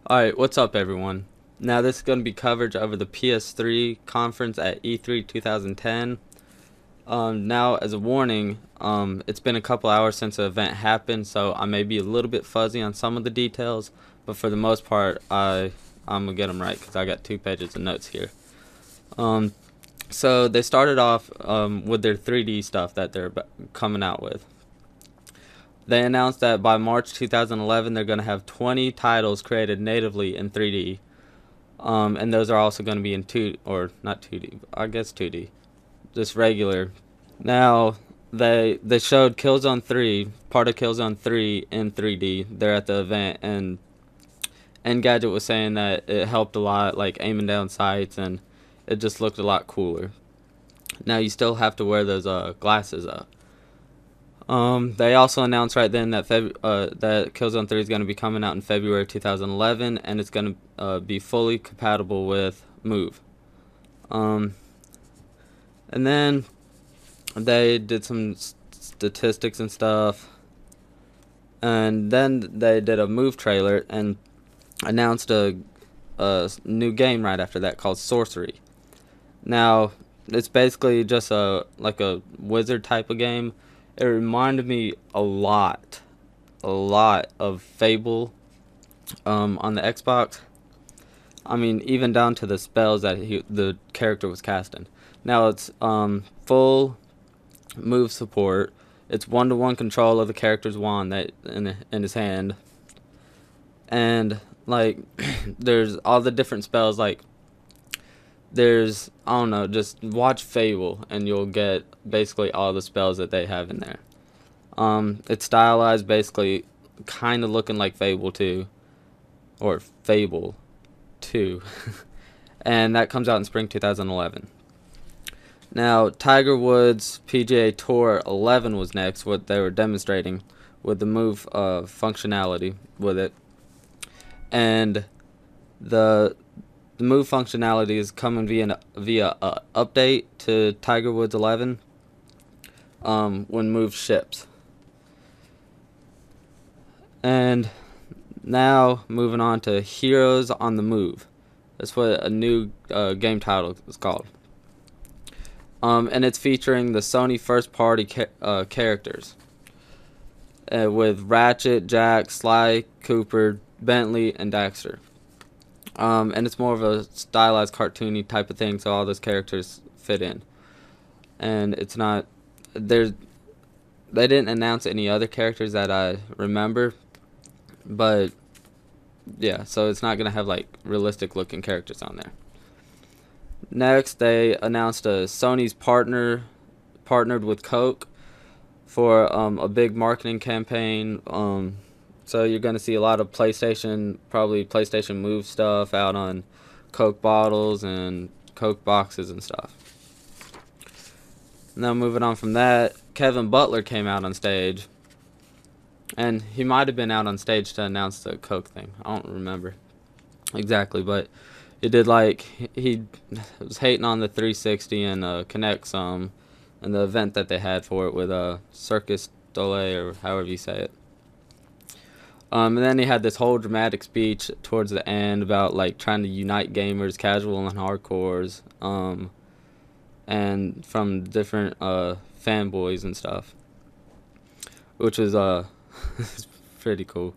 Alright, what's up everyone? Now this is going to be coverage over the PS3 conference at E3 2010. Now as a warning, it's been a couple hours since the event happened, so I may be a little bit fuzzy on some of the details, but for the most part I'm going to get them right because I got 2 pages of notes here. So they started off with their 3D stuff that they're coming out with. They announced that by March 2011 they're going to have 20 titles created natively in 3D. And those are also going to be in 2, or not 2D, I guess 2D, just regular. Now, they showed Killzone 3, part of Killzone 3 in 3D. They're at the event, and Engadget was saying that it helped a lot, like aiming down sights, and it just looked a lot cooler. Now, you still have to wear those glasses up. They also announced right then that that Killzone 3 is going to be coming out in February 2011, and it's going to be fully compatible with Move. And then they did some statistics and stuff, and then they did a Move trailer and announced a new game right after that called Sorcery. Now, it's basically just a wizard type of game. It reminded me a lot of Fable on the Xbox. I mean, even down to the spells that the character was casting. Now it's full move support. It's 1-to-1 control of the character's wand that in his hand, and like there's all the different spells. Like there's, I don't know, just watch Fable and you'll get basically all the spells that they have in there. It's stylized basically kind of looking like Fable 2 or Fable 2 and that comes out in spring 2011. Now Tiger Woods PGA Tour 11 was next, what they were demonstrating with the Move functionality with it, and the Move functionality is coming via update to Tiger Woods 11 when Move ships. And now moving on to Heroes on the Move. That's what a new game title is called. And it's featuring the Sony first-party characters with Ratchet, Jack, Sly, Cooper, Bentley, and Daxter. And it's more of a stylized cartoony type of thing, so all those characters fit in. And it's not they didn't announce any other characters that I remember, but yeah, so it's not gonna have like realistic looking characters on there. Next, they announced Sony's partnered with Coke for a big marketing campaign. So you're going to see a lot of probably PlayStation Move stuff out on Coke bottles and Coke boxes and stuff. Now moving on from that, Kevin Butler came out on stage. And he might have been out on stage to announce the Coke thing. I don't remember exactly, but he did he was hating on the 360 and Kinect some, and the event that they had for it with Circus Dole, or however you say it. And then he had this whole dramatic speech towards the end about like trying to unite gamers, casual and hardcores, and from different fanboys and stuff, which was pretty cool.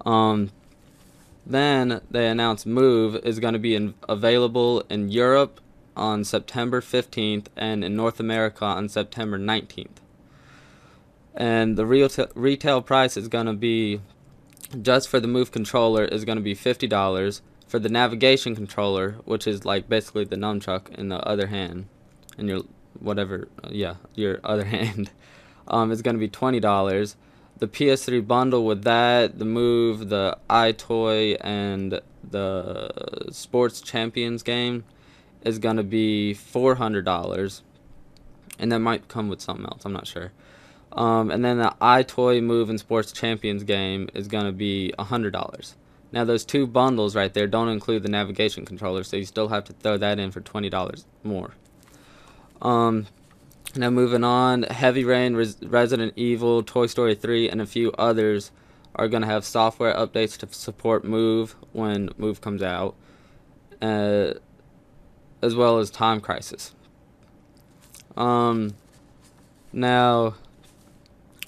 Then they announced Move is going to be available in Europe on September 15th and in North America on September 19th. And the retail price is going to be, just for the Move controller, is going to be $50. For the navigation controller, which is like basically the nunchuck in the other hand, and your your other hand, is going to be $20. The PS3 bundle with that, the Move, the iToy, and the Sports Champions game is going to be $400. And that might come with something else, I'm not sure. And then the iToy, Move, and Sports Champions game is going to be $100. Now those 2 bundles right there don't include the navigation controller, so you still have to throw that in for $20 more. Now moving on, Heavy Rain, Resident Evil, Toy Story 3, and a few others are going to have software updates to support Move when Move comes out, uh, as well as Time Crisis. Now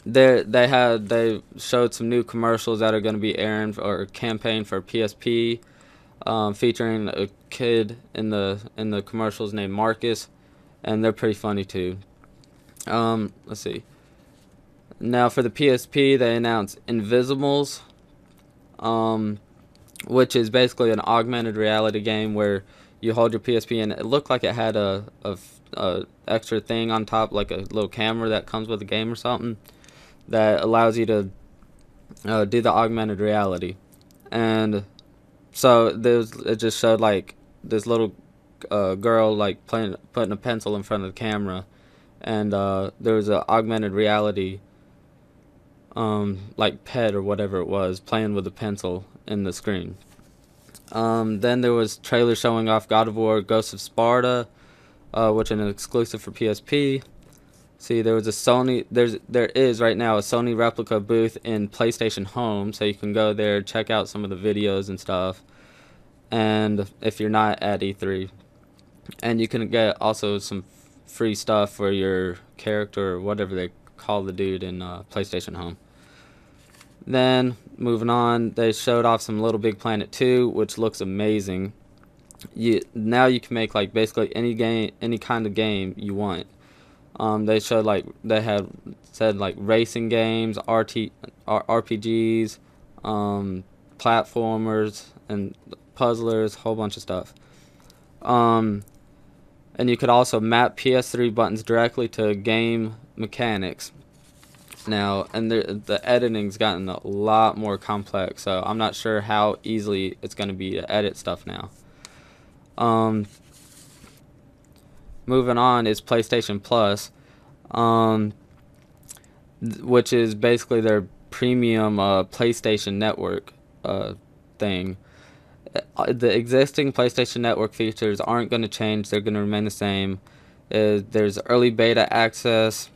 they showed some new commercials that are going to be airing or campaign for PSP, featuring a kid in the commercials named Marcus, and they're pretty funny too. Let's see. Now for the PSP, they announced Invisibles, which is basically an augmented reality game where you hold your PSP and it looked like it had a extra thing on top, like a little camera that comes with the game or something, that allows you to do the augmented reality. And so it just showed like this little girl like putting a pencil in front of the camera, and there was an augmented reality like pet or whatever it was playing with a pencil in the screen. Then there was trailers showing off God of War Ghosts of Sparta, which is an exclusive for PSP. See, there was a Sony. There is right now a Sony replica booth in PlayStation Home, so you can go there, check out some of the videos and stuff. And if you're not at E3, and you can get also some free stuff for your character or whatever they call the dude in PlayStation Home. Then moving on, they showed off some Little Big Planet 2, which looks amazing. Now you can make like basically any kind of game you want. They showed like they had said like racing games, RPGs, platformers, and puzzlers, whole bunch of stuff. And you could also map PS3 buttons directly to game mechanics now, and the editing's gotten a lot more complex, so I'm not sure how easily it's going to be to edit stuff now. Moving on is PlayStation Plus, which is basically their premium PlayStation Network thing. The existing PlayStation Network features aren't going to change. They're going to remain the same. There's early beta access,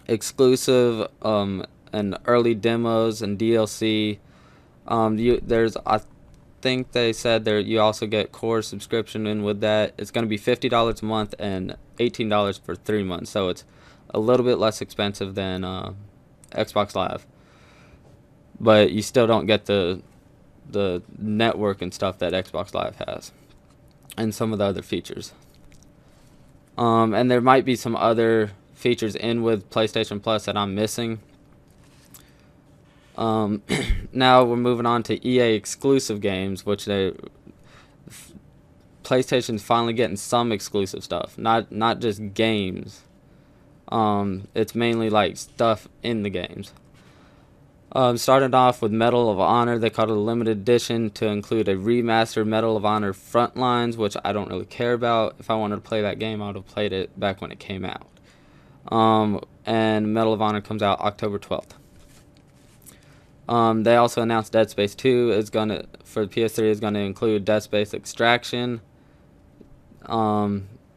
exclusive and early demos and DLC. I think they said there you also get core subscription in with that. It's going to be $50 a month and $18 for 3 months, so it's a little bit less expensive than Xbox Live, but you still don't get the network and stuff that Xbox Live has, and some of the other features. And there might be some other features in with PlayStation Plus that I'm missing. Now we're moving on to EA exclusive games, which PlayStation's finally getting some exclusive stuff, not just games. It's mainly like stuff in the games. Starting off with Medal of Honor, they called it a limited edition to include a remastered Medal of Honor Frontlines, which I don't really care about. If I wanted to play that game, I would have played it back when it came out. And Medal of Honor comes out October 12th. They also announced Dead Space 2 for the PS3 is gonna include Dead Space Extraction,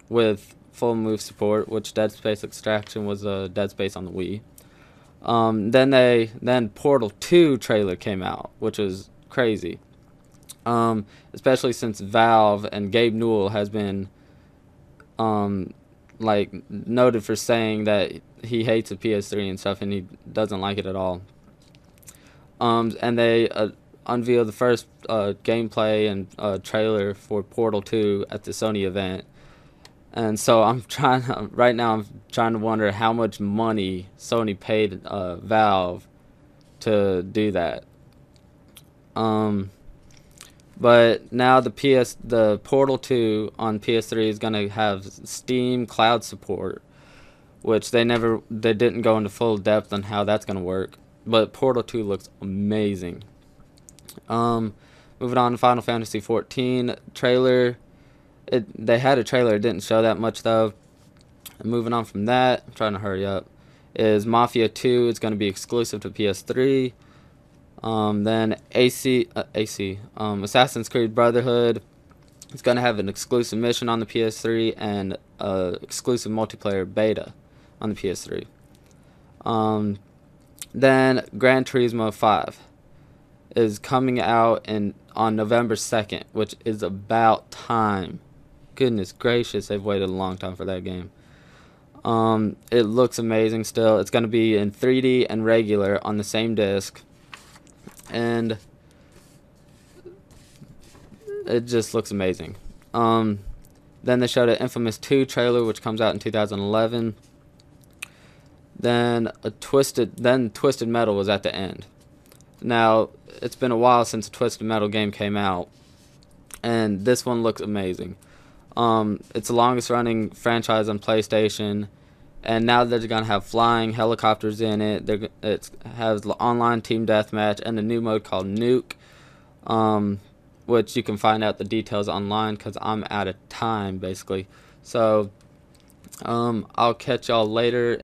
with full move support, which Dead Space Extraction was a Dead Space on the Wii. Then Portal 2 trailer came out, which was crazy. Especially since Valve and Gabe Newell has been like noted for saying that he hates the PS3 and stuff, and he doesn't like it at all. And they unveiled the first gameplay and trailer for Portal 2 at the Sony event. And so right now I'm trying to wonder how much money Sony paid Valve to do that. But now the Portal 2 on PS3 is going to have Steam Cloud support, which they didn't go into full depth on how that's going to work. But Portal 2 looks amazing. Moving on to Final Fantasy XIV trailer. They had a trailer. It didn't show that much though. Moving on from that, I'm trying to hurry up, is Mafia 2. It's going to be exclusive to PS3. Then Assassin's Creed Brotherhood. It's going to have an exclusive mission on the PS3 and exclusive multiplayer beta on the PS3. Then Gran Turismo 5. is coming out on November 2nd, which is about time. Goodness gracious, they've waited a long time for that game. It looks amazing still. It's going to be in 3D and regular on the same disc. And it just looks amazing. Then they showed an Infamous 2 trailer, which comes out in 2011. Then Twisted Metal was at the end. Now, it's been a while since a Twisted Metal game came out, and this one looks amazing. It's the longest running franchise on PlayStation, and now they're going to have flying helicopters in it. It has online team deathmatch and a new mode called Nuke, which you can find out the details online because I'm out of time, basically. So, I'll catch y'all later.